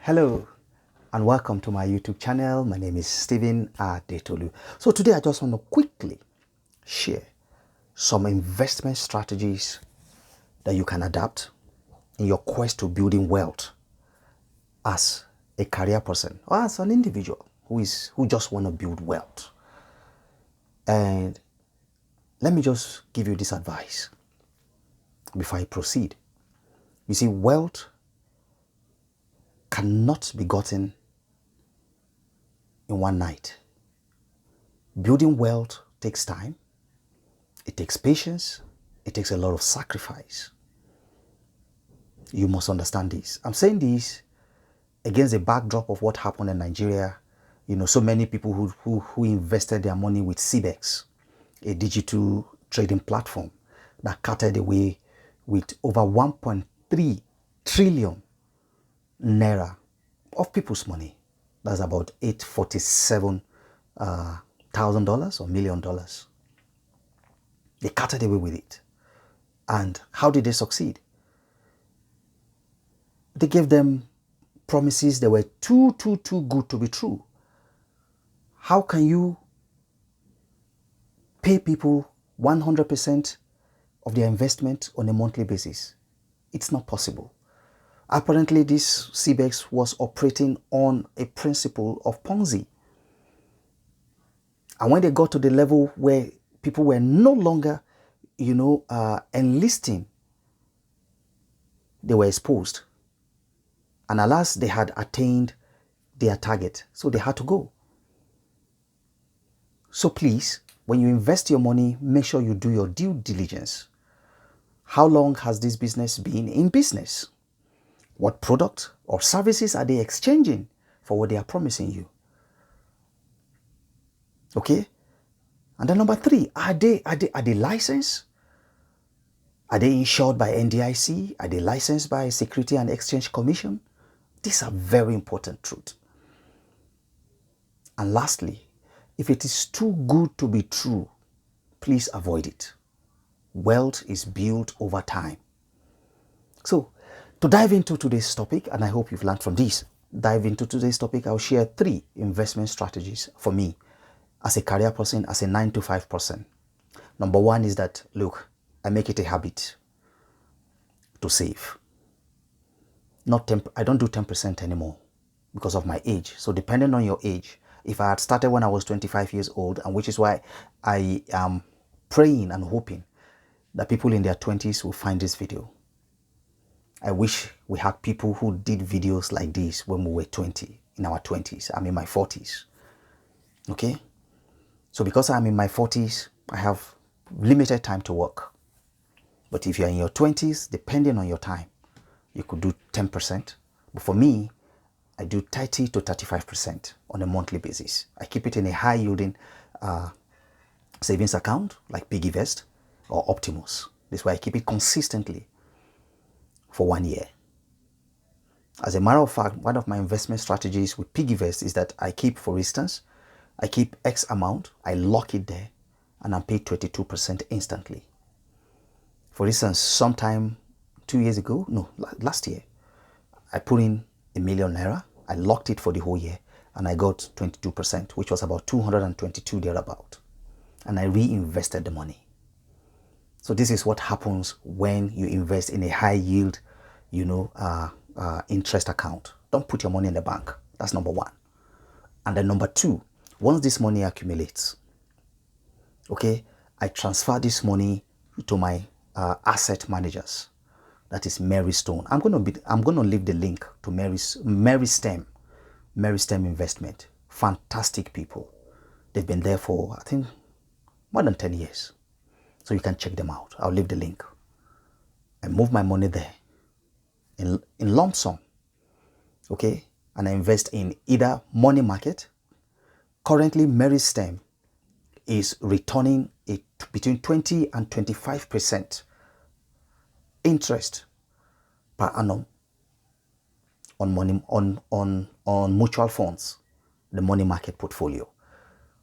Hello and welcome to my YouTube channel. My name is Stephen Adetolu. So today I just want to quickly share some investment strategies that you can adapt in your quest to building wealth as a career person or as an individual who just want to build wealth. And let me just give you this advice before I proceed. You see, wealth cannot be gotten in one night. Building wealth takes time, it takes patience, it takes a lot of sacrifice. You must understand this. I'm saying this against the backdrop of what happened in Nigeria. So many people who invested their money with CBEX, a digital trading platform that carted away with over 1.3 trillion naira of people's money. That's about $847,000 or $1 million. They carted away with it. And how did they succeed? They gave them promises that were too good to be true. How can you pay people 100% of their investment on a monthly basis? It's not possible. Apparently, this CBEX was operating on a principle of Ponzi. And when they got to the level where people were no longer, enlisting, they were exposed. And alas, they had attained their target, so they had to go. So please, when you invest your money, make sure you do your due diligence. How long has this business been in business? What product or services are they exchanging for what they are promising you? Okay? And then number 3, are they licensed? Are they insured by NDIC? Are they licensed by Security and Exchange Commission? These are very important truths. And lastly, if it is too good to be true, please avoid it. Wealth is built over time. So, to dive into today's topic, and I hope you've learned from this, I'll share 3 investment strategies for me as a career person, as a 9-to-5 person. Number 1 is that, look, I make it a habit to save. I don't do 10% anymore because of my age. So depending on your age, if I had started when I was 25 years old, and which is why I am praying and hoping that people in their 20s will find this video. I wish we had people who did videos like this when we were 20, in our 20s. I'm in my 40s. Okay? So because I'm in my 40s, I have limited time to work. But if you're in your 20s, depending on your time, you could do 10%. But for me, I do 30 to 35% on a monthly basis. I keep it in a high yielding savings account like PiggyVest or Optimus. This way I keep it consistently for 1 year. As a matter of fact, one of my investment strategies with PiggyVest is that I keep, for instance, I keep X amount, I lock it there, and I'm paid 22% instantly. For instance, sometime 2 years ago, no, last year, I put in $1 million naira, I locked it for the whole year, and I got 22%, which was about 222 thereabout. And I reinvested the money. So this is what happens when you invest in a high yield, interest account. Don't put your money in the bank. That's number 1. And then number 2, once this money accumulates, okay, I transfer this money to my asset managers. That is Mary Stone. I'm going to leave the link to Mary Stem Investment. Fantastic people. They've been there for, I think, more than 10 years. So you can check them out. I'll leave the link. I move my money there in lump sum. Okay? And I invest in either money market. Currently, Mary Stem is returning between 20 and 25% interest per annum on money on mutual funds, the money market portfolio.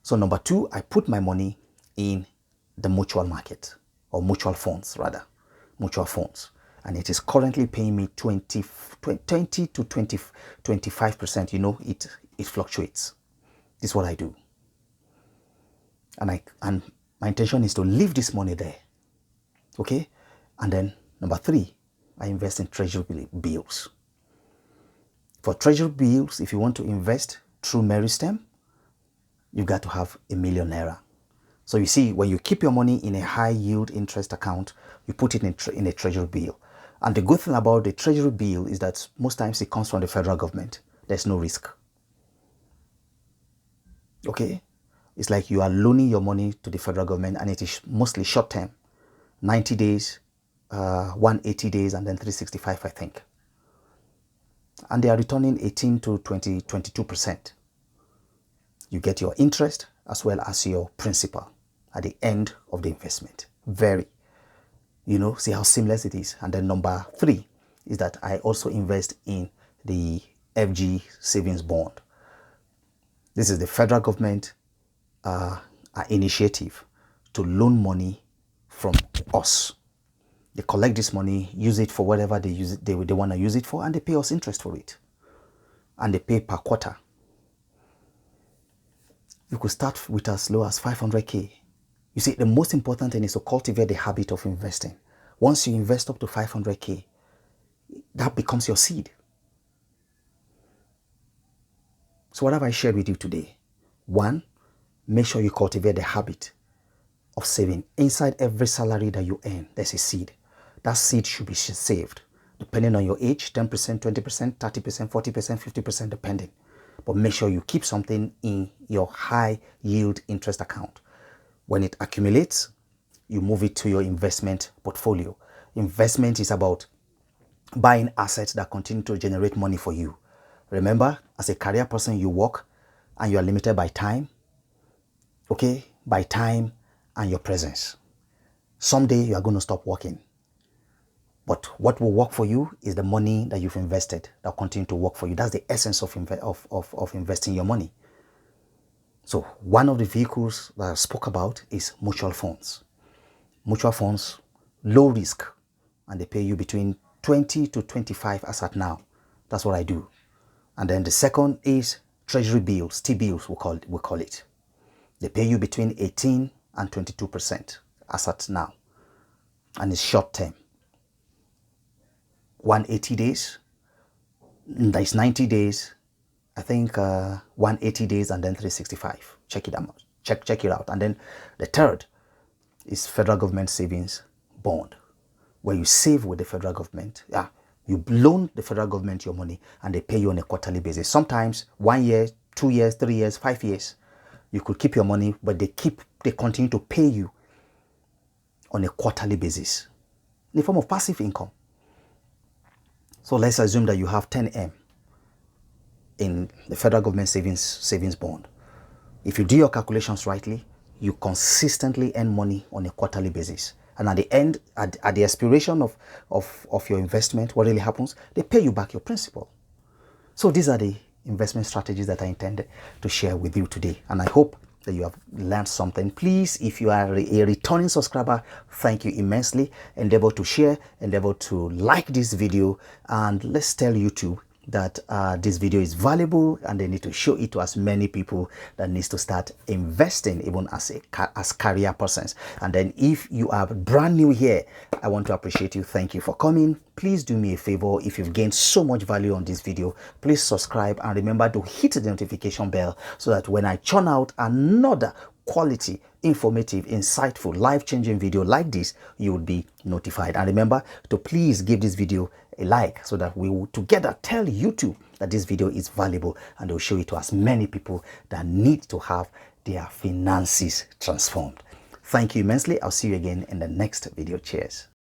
So number 2, I put my money in the mutual market, or mutual funds rather, mutual funds. and it is currently paying me 20 to 25%. You know, it fluctuates. This is what I do. And my intention is to leave this money there. Okay? And then number 3, I invest in treasury bills. For treasury bills, if you want to invest through Meristem, you got to have ₦1 million. So you see, when you keep your money in a high yield interest account, you put it in a treasury bill. And the good thing about the treasury bill is that most times it comes from the federal government. There's no risk. Okay? It's like you are loaning your money to the federal government, and it is mostly short term, 90 days, 180 days, and then 365, I think. And they are returning 18 to 22%. You get your interest as well as your principal at the end of the investment. Very, you know, see how seamless it is. And then number 3 is that I also invest in the FG savings bond. This is the federal government initiative to loan money from us. They collect this money, use it for whatever they want to use it for, and they pay us interest for it. And they pay per quarter. You could start with as low as 500K. You see, the most important thing is to cultivate the habit of investing. Once you invest up to 500K, that becomes your seed. So what have I shared with you today? 1, make sure you cultivate the habit of saving. Inside every salary that you earn, there's a seed. That seed should be saved, depending on your age, 10%, 20%, 30%, 40%, 50%, depending. But make sure you keep something in your high yield interest account. When it accumulates, you move it to your investment portfolio. Investment is about buying assets that continue to generate money for you. Remember, as a career person, you work and you are limited by time, okay? By time and your presence. Someday you are going to stop working. But what will work for you is the money that you've invested that will continue to work for you. That's the essence of investing your money. So one of the vehicles that I spoke about is mutual funds. Mutual funds, low risk, and they pay you between 20 to 25 as at now. That's what I do. And then the second is treasury bills, T-bills we call it. They pay you between 18 and 22% as at now. And it's short term. 180 days, that's 90 days, I think 180 days, and then 365. Check it out. Check it out. And then the third is federal government savings bond, where you save with the federal government. Yeah, you loan the federal government your money, and they pay you on a quarterly basis. Sometimes 1 year, 2 years, 3 years, 5 years. You could keep your money, but they continue to pay you on a quarterly basis in the form of passive income. So let's assume that you have 10M in the federal government savings bond. If you do your calculations rightly, you consistently earn money on a quarterly basis. And at the end, at the expiration of your investment, what really happens? They pay you back your principal. So these are the investment strategies that I intended to share with you today. And I hope that you have learned something. Please, if you are a returning subscriber, thank you immensely. Endeavor to share, endeavor to like this video, and let's tell YouTube that this video is valuable, and they need to show it to as many people that needs to start investing, even as career persons. And then if you are brand new here, I want to appreciate you. Thank you for coming. Please do me a favor. If you've gained so much value on this video, please subscribe, and remember to hit the notification bell so that when I churn out another quality, informative, insightful, life-changing video like this, you will be notified. And remember to please give this video a like so that we will together tell YouTube that this video is valuable, and they'll show it to as many people that need to have their finances transformed. Thank you immensely. I'll see you again in the next video. Cheers.